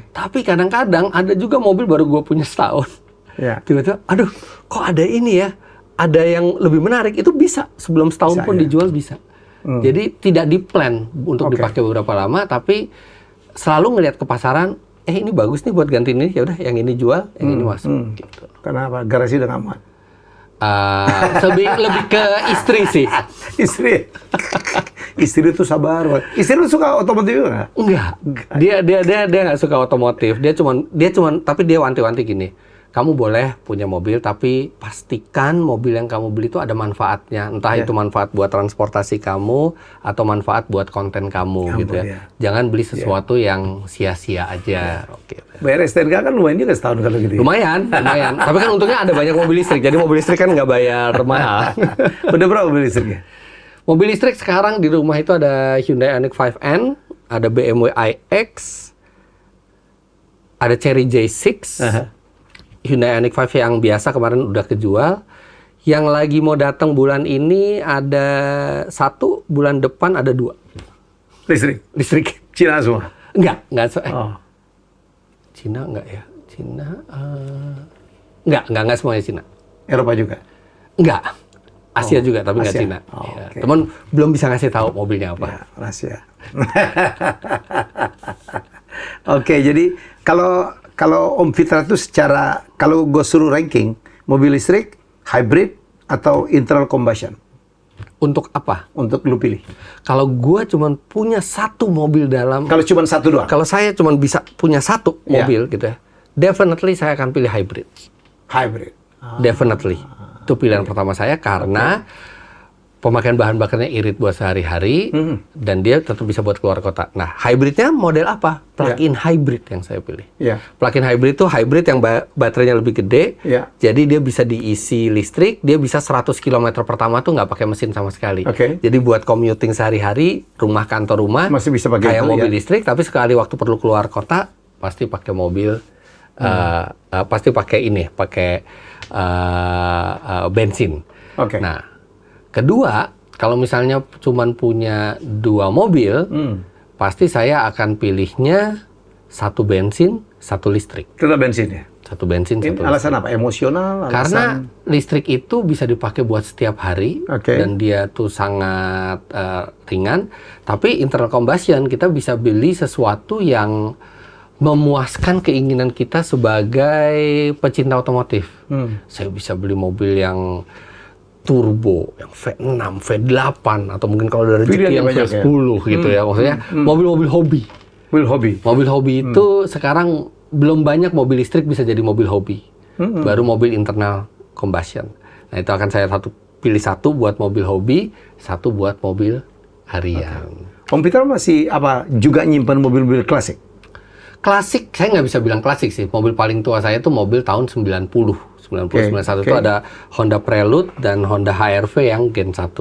Tapi kadang-kadang ada juga mobil baru gue punya setahun. Tiba-tiba, aduh, kok ada ini ya? Ada yang lebih menarik, itu bisa. Sebelum setahun pun dijual bisa. Jadi tidak di-plan untuk dipakai beberapa lama, tapi selalu ngelihat ke pasaran, ini bagus nih buat ganti ini, ya udah yang ini jual, yang ini masuk. Gitu. Kenapa? Garasi udah nggak muat. Lebih ke istri sih. Istri tuh sabar. Istri lu suka otomotif juga nggak? Enggak. Dia nggak suka otomotif. Dia cuman tapi dia wanti-wanti gini. Kamu boleh punya mobil, tapi pastikan mobil yang kamu beli itu ada manfaatnya. Entah itu manfaat buat transportasi kamu atau manfaat buat konten kamu gitu ya. Jangan beli sesuatu yang sia-sia aja. Bayar STNK kan lumayan juga setahun kalau gitu. Lumayan. Tapi kan untungnya ada banyak mobil listrik. Jadi mobil listrik kan nggak bayar mahal. Udah berapa mobil listriknya? Mobil listrik sekarang di rumah itu ada Hyundai Ioniq 5N, ada BMW iX, ada Chery J6, Hyundai Ioniq 5 yang biasa kemarin udah kejual. Yang lagi mau datang bulan ini ada 1, bulan depan ada 2. Listrik. Cina semua? Enggak. Cina enggak ya? Cina, enggak semuanya Cina. Eropa juga? Enggak. Asia juga, tapi nggak Cina. Teman belum bisa ngasih tahu mobilnya apa. Ya, rahasia. Jadi kalau Om Fitra itu kalau gue suruh ranking, mobil listrik, hybrid, atau internal combustion? Untuk apa? Untuk lu pilih. Kalau gue cuma punya 1 mobil dalam... Kalau cuma 1 doang? Kalau saya cuma bisa punya 1 mobil gitu ya, definitely saya akan pilih hybrid. Hybrid? Definitely. Itu pilihan pertama saya karena pemakaian bahan bakarnya irit buat sehari-hari dan dia tetap bisa buat keluar kota. Nah, hybridnya model apa? Plug-in hybrid yang saya pilih. Plug-in hybrid itu hybrid yang baterainya lebih gede, jadi dia bisa diisi listrik, dia bisa 100 km pertama tuh nggak pakai mesin sama sekali. Jadi buat commuting sehari-hari, rumah kantor rumah, masih bisa pakai kayak mobil listrik, tapi sekali waktu perlu keluar kota, pasti pakai mobil, pasti pakai bensin. Nah, kedua, kalau misalnya cuman punya 2 mobil, pasti saya akan pilihnya 1 bensin, 1 listrik. Tetap bensin ya? 1 bensin, 1 listrik. Alasan apa? Emosional? Karena listrik itu bisa dipakai buat setiap hari, dan dia tuh sangat ringan. Tapi internal combustion, kita bisa beli sesuatu yang memuaskan keinginan kita sebagai pecinta otomotif. Saya bisa beli mobil yang turbo, yang V6, V8, atau mungkin kalau dari rezeki yang V10 gitu ya. Maksudnya mobil-mobil hobi. Mobil hobi itu sekarang belum banyak mobil listrik bisa jadi mobil hobi. Baru mobil internal combustion. Nah, itu akan saya pilih 1 buat mobil hobi, 1 buat mobil harian. Om Peter masih juga nyimpan mobil-mobil klasik? Klasik, saya nggak bisa bilang klasik sih. Mobil paling tua saya itu mobil tahun 91 itu ada Honda Prelude dan Honda HR-V yang Gen 1.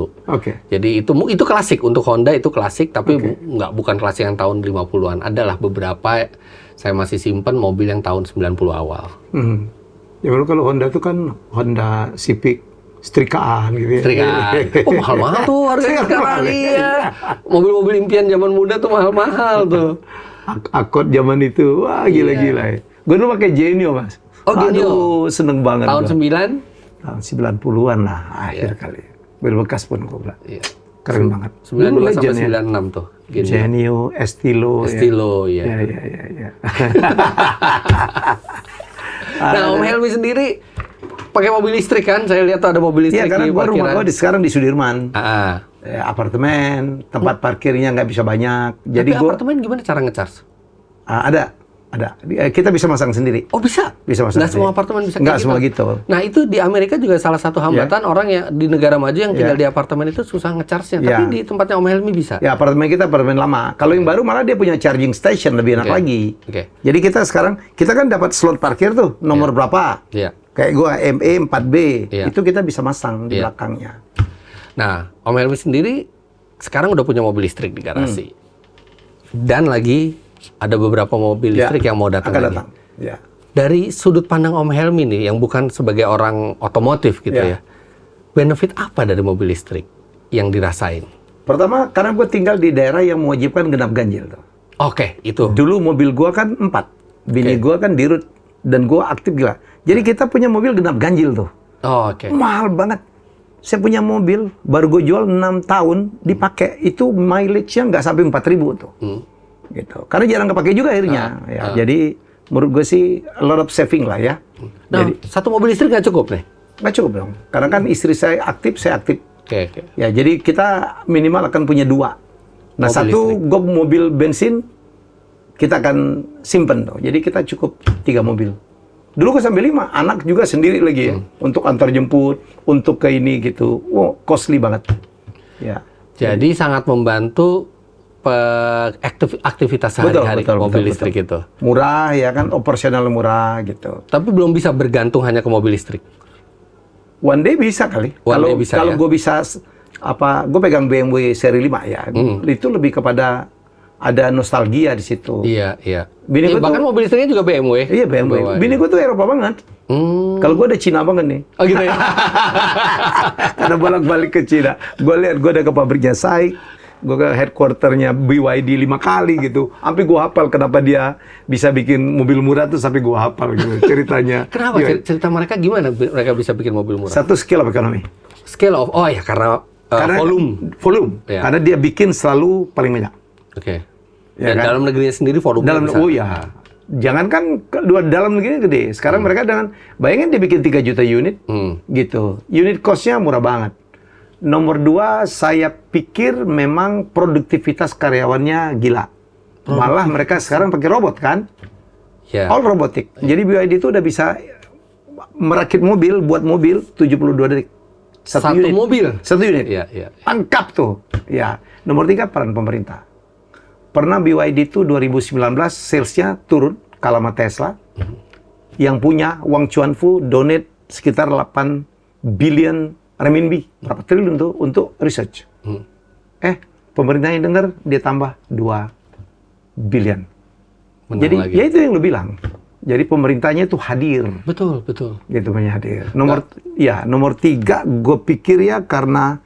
Jadi itu klasik, untuk Honda itu klasik, tapi bukan klasik yang tahun 50-an. Adalah beberapa saya masih simpan mobil yang tahun 90 awal. Ya, kalau Honda itu kan Honda Civic, setrikaan gitu ya. Setrikaan. Oh, mahal-mahal tuh harganya sekarang. Iya. Mobil-mobil impian zaman muda tuh mahal-mahal tuh. Accord zaman itu, wah gila-gila ya. Gue dulu pakai Genio, Mas. Oh, Genio. Aduh, seneng banget. Tahun 9? Tahun 90-an lah, akhir kali. Mobil bekas pun gue bilang. Iya. Keren banget. 92 sampai 96 tuh. Genio, Estilo. Estilo, ya. Iya. Nah, Om Helmi sendiri pakai mobil listrik kan? Saya lihat tuh ada mobil listrik. Iya, karena gua rumah gua sekarang di Sudirman. Apartemen, tempat parkirnya nggak bisa banyak. Jadi gua apartemen gimana cara ngecas? Ada. Kita bisa masang sendiri. Oh, bisa? Bisa masang. Nggak semua apartemen bisa kayak nggak semua gitu. Nah, itu di Amerika juga salah satu hambatan orang yang di negara maju yang tinggal di apartemen itu susah ngecharge-nya. Tapi di tempatnya Om Helmi bisa. Ya, apartemen kita apartemen lama. Kalau yang baru malah dia punya charging station, lebih enak lagi. Jadi kita kan dapat slot parkir tuh, nomor berapa. Kayak gua ME 4B, itu kita bisa masang di belakangnya. Nah, Om Helmi sendiri sekarang udah punya mobil listrik di garasi. Dan lagi ada beberapa mobil listrik yang mau datang lagi. Ya. Dari sudut pandang Om Helmi nih, yang bukan sebagai orang otomotif gitu ya, benefit apa dari mobil listrik yang dirasain? Pertama, karena gue tinggal di daerah yang mewajibkan genap ganjil tuh. Oke, itu. Dulu mobil gue kan 4, bini gue kan dirut, dan gue aktif gila. Jadi kita punya mobil genap ganjil tuh. Mahal banget. Saya punya mobil, baru gue jual 6 tahun, dipakai. Itu mileage-nya nggak sampai 4.000 tuh. Gitu. Karena jarang kepake juga akhirnya. Jadi menurut gue sih a lot of saving lah ya. Nah, jadi, satu mobil listrik nggak cukup nih? Nggak cukup dong. Karena kan istri saya aktif, saya aktif. Ya, jadi kita minimal akan punya 2. Nah, satu mobil bensin kita akan simpen tuh. Jadi kita cukup 3 mobil. Dulu gue sampai 5, anak juga sendiri lagi ya. Untuk antar jemput, untuk ke ini gitu. Wow, costly banget. Ya. Jadi sangat membantu aktivitas sehari-hari mobil listrik itu. Murah ya kan, operasional murah gitu. Tapi belum bisa bergantung hanya ke mobil listrik. One day bisa kali. Kalau gue bisa gue pegang BMW seri 5 ya. Itu lebih kepada ada nostalgia di situ. Iya. Bahkan mobil listriknya juga BMW. Iya, BMW. Bini gue tuh Eropa banget. Kalau gue ada Cina banget nih. Oh gitu ya. Karena bolak-balik ke Cina. Gue lihat gue ada ke pabriknya SAIC. Gue ke headquarternya BYD 5 kali gitu. Sampai gue hafal kenapa dia bisa bikin mobil murah tuh, sampai gue hafal gitu ceritanya. Kenapa? Cerita mereka gimana mereka bisa bikin mobil murah? Satu, scale of economy. Scale of, karena volume. Ya. Karena dia bikin selalu paling banyak. Dan dalam negerinya sendiri volume besar. Jangankan dalam negeri gede. Sekarang mereka bayangin dia bikin 3 juta unit gitu. Unit cost-nya murah banget. Nomor 2, saya pikir memang produktivitas karyawannya gila. Malah mereka sekarang pakai robot kan? All robotik. Jadi BYD itu udah bisa merakit mobil, buat mobil 72 detik. Satu unit. Mobil? Satu unit. Lengkap tuh. Ya. Nomor 3, peran pemerintah. Pernah BYD itu 2019 salesnya turun, kalah sama Tesla. Yang punya Wang Chuanfu donate sekitar 8 billion renminbi, berapa triliun tuh untuk research. Pemerintahnya dengar, dia tambah 2 billion. Jadi ya itu yang lu bilang. Jadi pemerintahnya itu hadir. Betul. Gitu banyak hadir. Nomor 3, gue pikir ya karena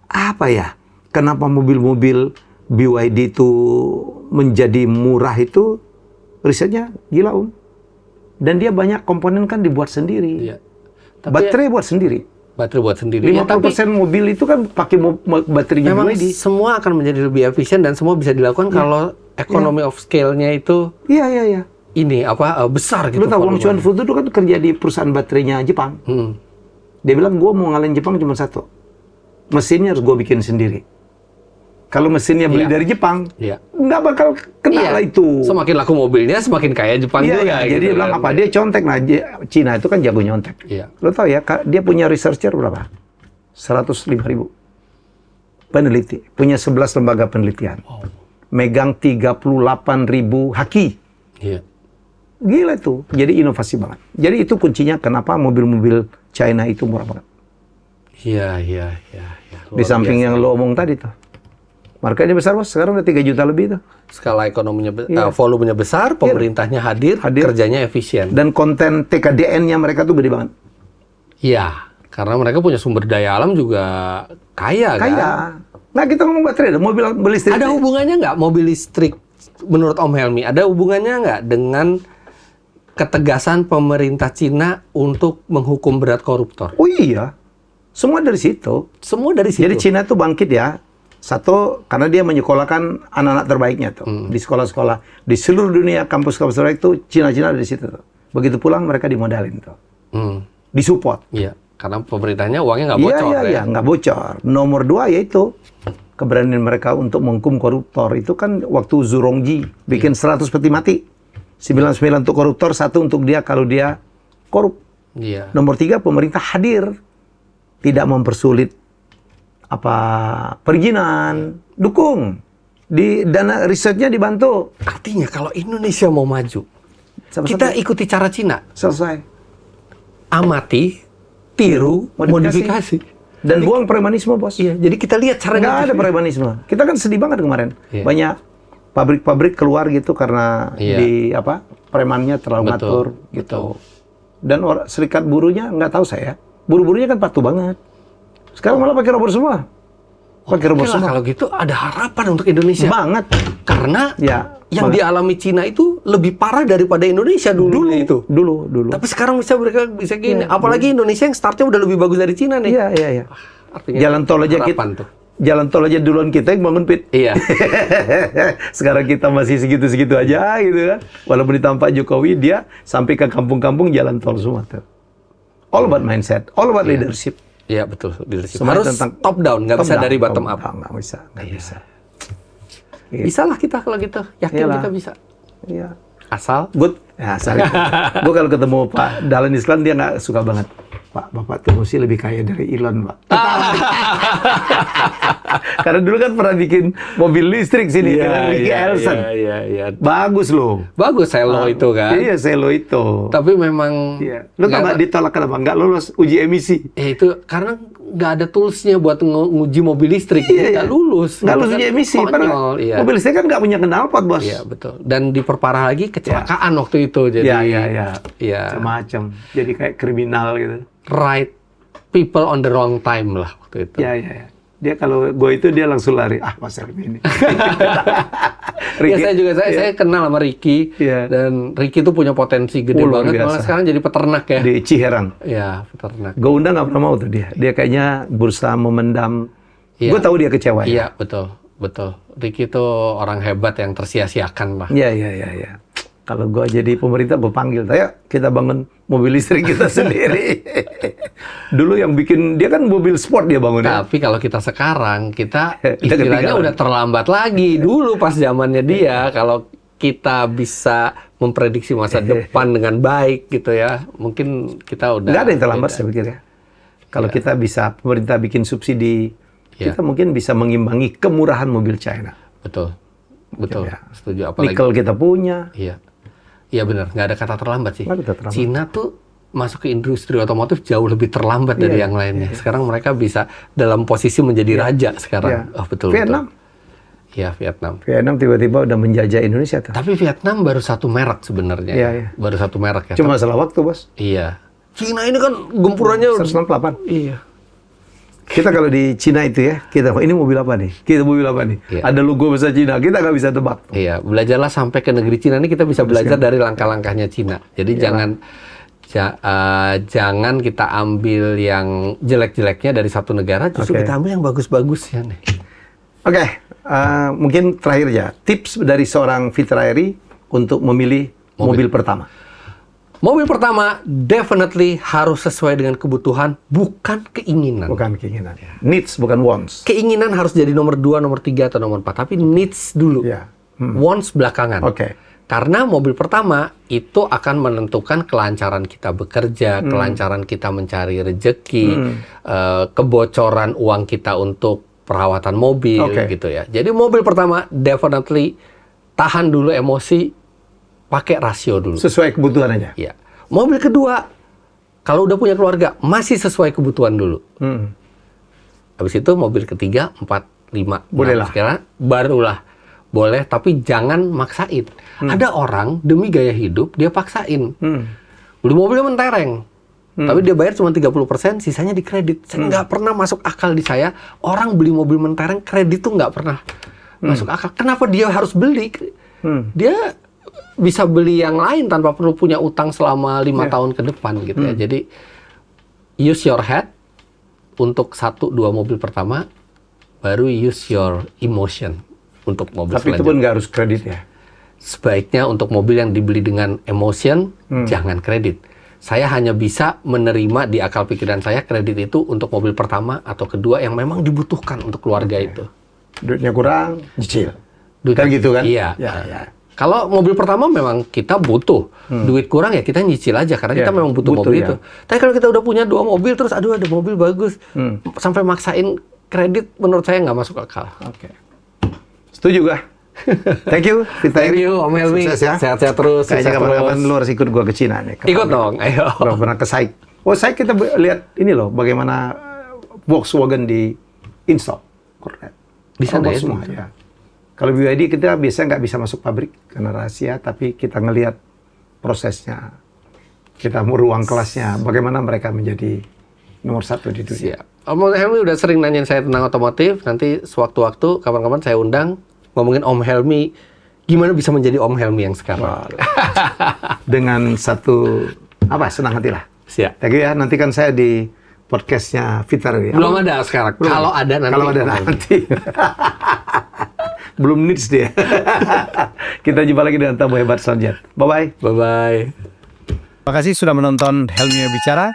apa ya? Kenapa mobil-mobil BYD itu menjadi murah itu risetnya gila Dan dia banyak komponen kan dibuat sendiri. Baterai buat sendiri. 50% mobil itu kan pakai baterainya memang BYD. Semua akan menjadi lebih efisien dan semua bisa dilakukan kalau economy of scale-nya itu ini besar gitu. Lu tahu Wang Chuanfu itu kan kerja di perusahaan baterainya Jepang. Dia bilang gue mau ngalahin Jepang cuma satu. Mesinnya harus gue bikin sendiri. Kalau mesinnya beli dari Jepang, nggak bakal kena lah itu. Semakin laku mobilnya, semakin kaya Jepang juga. Jadi dia bilang apa? Dia contek. Nah, Cina itu kan jago nyontek. Lo tau ya, dia punya researcher berapa? 105.000 peneliti. Punya 11 lembaga penelitian. Megang 38.000 haki. Gila tuh. Jadi inovasi banget. Jadi itu kuncinya kenapa mobil-mobil China itu murah banget. Di samping yang lo omong tadi tuh. Marketnya besar, Bos. Sekarang udah 3 juta lebih tuh. Skala ekonominya volumenya besar, pemerintahnya hadir, kerjanya efisien. Dan konten TKDN-nya mereka tuh gede banget. Karena mereka punya sumber daya alam juga kaya. Kan? Nah, kita ngomong baterai, mobil listrik. Ada hubungannya nggak mobil listrik menurut Om Helmi? Ada hubungannya nggak dengan ketegasan pemerintah Cina untuk menghukum berat koruptor? Oh iya, semua dari situ. Semua dari situ. Jadi Cina tuh bangkit ya. Satu, karena dia menyekolahkan anak-anak terbaiknya tuh. Di sekolah-sekolah. Di seluruh dunia, kampus-kampus terbaik tuh, Cina-Cina dari situ tuh. Begitu pulang, mereka dimodalin tuh. Disupport. Iya, karena pemerintahnya uangnya nggak bocor. Iya, nggak bocor. Nomor 2 yaitu keberanian mereka untuk menghukum koruptor. Itu kan waktu Zurongji bikin 100 peti mati. 99 untuk koruptor, 1 untuk dia kalau dia korup. Iya. Nomor 3, pemerintah hadir. Tidak mempersulit perizinan, dukung. Di dana risetnya dibantu. Artinya kalau Indonesia mau maju, kita ikuti cara Cina. Selesai. Amati, tiru, modifikasi. Dan buang premanisme, Bos. Iya, jadi kita lihat caranya. Nggak ada premanisme. Kita kan sedih banget kemarin. Iya. Banyak pabrik-pabrik keluar gitu karena premannya terlalu ngatur gitu. Dan serikat buruhnya nggak tahu saya. Buruh-buruhnya kan patuh banget. Sekarang malah pakai robot semua. Pakai robot semua. Kalau gitu ada harapan untuk Indonesia. Banget. Karena yang dialami Cina itu lebih parah daripada Indonesia dulu. Dulu. Tapi sekarang mereka bisa gini. Apalagi Indonesia yang startnya udah lebih bagus dari Cina nih. Iya. Artinya jalan tol aja jalan tol aja duluan kita yang bangun, Pit. Iya. Sekarang kita masih segitu-segitu aja gitu kan. Walaupun ditampak Jokowi, dia sampai ke kampung-kampung jalan tol semua tuh. All about mindset, all about leadership. Iya, betul. Leadership. Semua harus top down, nggak bisa dari bottom up. Nggak bisa. Bisa lah kita kalau gitu. Yakin kita bisa. Iya. Asal? Good. Ya, asal. Gue kalau ketemu Pak Dahlan Iskan, dia nggak suka banget. Pak, Bapak tuh mesti lebih kaya dari Elon, Pak. Karena dulu kan pernah bikin mobil listrik sini dengan Ricky Elson. Iya. Bagus loh. Bagus Selo itu kan. Iya, Selo itu. Tapi memang lu nggak ditolak kenapa? Nggak lolos uji emisi. Itu karena nggak ada toolsnya buat nguji mobil listrik. Nggak lulus. Nggak lulus uji emisi. Mobil listrik kan nggak punya knalpot, Bos. Iya, betul. Dan diperparah lagi kecelakaan waktu itu. Jadi macam-macam. Jadi kayak kriminal gitu. Right people on the wrong time lah waktu itu. Iya. Dia kalau gue itu dia langsung lari. Mas Helmi ini. Saya kenal sama Ricky. Dan Ricky itu punya potensi gede banget. Malah sekarang jadi peternak ya. Di Ciherang. Iya, peternak. Gue undang nggak pernah mau tuh dia. Dia kayaknya berusaha memendam. Gue tahu dia kecewa. Iya, betul. Ricky itu orang hebat yang tersia-siakan lah. Iya. Kalau gue jadi pemerintah, gue panggil, ayo kita bangun mobil listrik kita sendiri. Dulu yang bikin, dia kan mobil sport dia bangunnya. Tapi kalau kita sekarang, kita istilahnya udah terlambat lagi. Dulu pas zamannya dia, kalau kita bisa memprediksi masa depan dengan baik gitu ya, mungkin kita udah... Nggak ada yang terlambat saya pikir ya. Kalau kita bisa, pemerintah bikin subsidi, kita mungkin bisa mengimbangi kemurahan mobil China. Betul. Setuju. Apalagi nikel kita punya. Iya benar, nggak ada kata terlambat sih. Terlambat. Cina tuh masuk ke industri otomotif jauh lebih terlambat dari yang lainnya. Sekarang mereka bisa dalam posisi menjadi raja sekarang. Betul. Vietnam. Iya, Vietnam. Vietnam tiba-tiba udah menjajah Indonesia tuh. Tapi Vietnam baru satu merek sebenarnya. Iya. Baru satu merek ya. Cuma masalah waktu, Bos. Iya. Cina ini kan gempurannya 168. Iya. Kita kalau di Cina itu ya, ini mobil apa nih? Ada logo bahasa Cina, kita nggak bisa tebak. Iya, belajarlah sampai ke negeri Cina ini kita bisa belajar dari langkah-langkahnya Cina. Jadi jangan kita ambil yang jelek-jeleknya dari satu negara, justru kita ambil yang bagus-bagusnya nih. Mungkin terakhir ya, tips dari seorang Fitra Eri untuk memilih mobil pertama. Mobil pertama definitely harus sesuai dengan kebutuhan, bukan keinginan. Needs, bukan wants. Keinginan harus jadi nomor 2, nomor 3, atau nomor 4. Tapi needs dulu. Wants belakangan. Karena mobil pertama itu akan menentukan kelancaran kita bekerja, kelancaran kita mencari rejeki, kebocoran uang kita untuk perawatan mobil gitu ya. Jadi mobil pertama definitely tahan dulu emosi, pakai rasio dulu. Sesuai kebutuhan aja. Iya. Mobil kedua, kalau udah punya keluarga, masih sesuai kebutuhan dulu. Habis itu mobil ketiga, 4, 5, bolehlah. Sekarang barulah boleh, tapi jangan maksain. Ada orang demi gaya hidup dia paksain. Beli mobilnya mentereng. Tapi dia bayar cuma 30%, sisanya di kredit. Saya nggak pernah masuk akal di saya, orang beli mobil mentereng kredit tuh nggak pernah masuk akal. Kenapa dia harus beli? Dia bisa beli yang lain tanpa perlu punya utang selama 5 tahun ke depan gitu ya. Jadi use your head untuk 1-2 mobil pertama, baru use your emotion untuk mobil selanjutnya. Tapi itu pun nggak harus kredit ya? Sebaiknya untuk mobil yang dibeli dengan emotion, jangan kredit. Saya hanya bisa menerima di akal pikiran saya kredit itu untuk mobil pertama atau kedua yang memang dibutuhkan untuk keluarga itu. Duitnya kurang, cicil. Kan gitu kan? Iya. Ya. Kalau mobil pertama memang kita butuh. Duit kurang ya kita nyicil aja karena kita memang butuh mobil itu. Tapi kalau kita udah punya 2 mobil terus aduh ada mobil bagus. Sampai maksain kredit menurut saya nggak masuk akal. Oke. Setuju gak? Thank you, Vita Thank you, Om Helmi. Sukses ya. Sehat-sehat terus. Kayaknya kapan-kapan lu harus ikut gua ke Cina nih. Ikut dong, ayo. Gua pernah ke SAIK. SAIK kita lihat ini loh, bagaimana Volkswagen di install. Di sana ya? Semua, ya. Kalau BYD kita biasanya nggak bisa masuk pabrik karena rahasia, tapi kita ngelihat prosesnya. Kita mau ruang kelasnya, bagaimana mereka menjadi nomor 1 di dunia. Siap. Om Helmi udah sering nanyain saya tentang otomotif, nanti sewaktu-waktu kapan-kapan saya undang ngomongin Om Helmi, gimana bisa menjadi Om Helmi yang sekarang. Dengan satu, senang hati lah. Siap. Thank you ya, nanti kan saya di podcastnya Fitar ya. Belum ada sekarang. Kalau ada nanti. Kalau ada nanti. Belum needs dia. Kita jumpa lagi dengan tamu hebat selanjutnya. Bye-bye. Bye-bye. Terima kasih sudah menonton Helmi Bicara.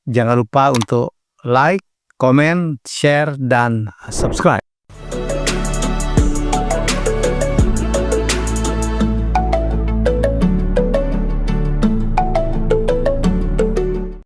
Jangan lupa untuk like, komen, share, dan subscribe.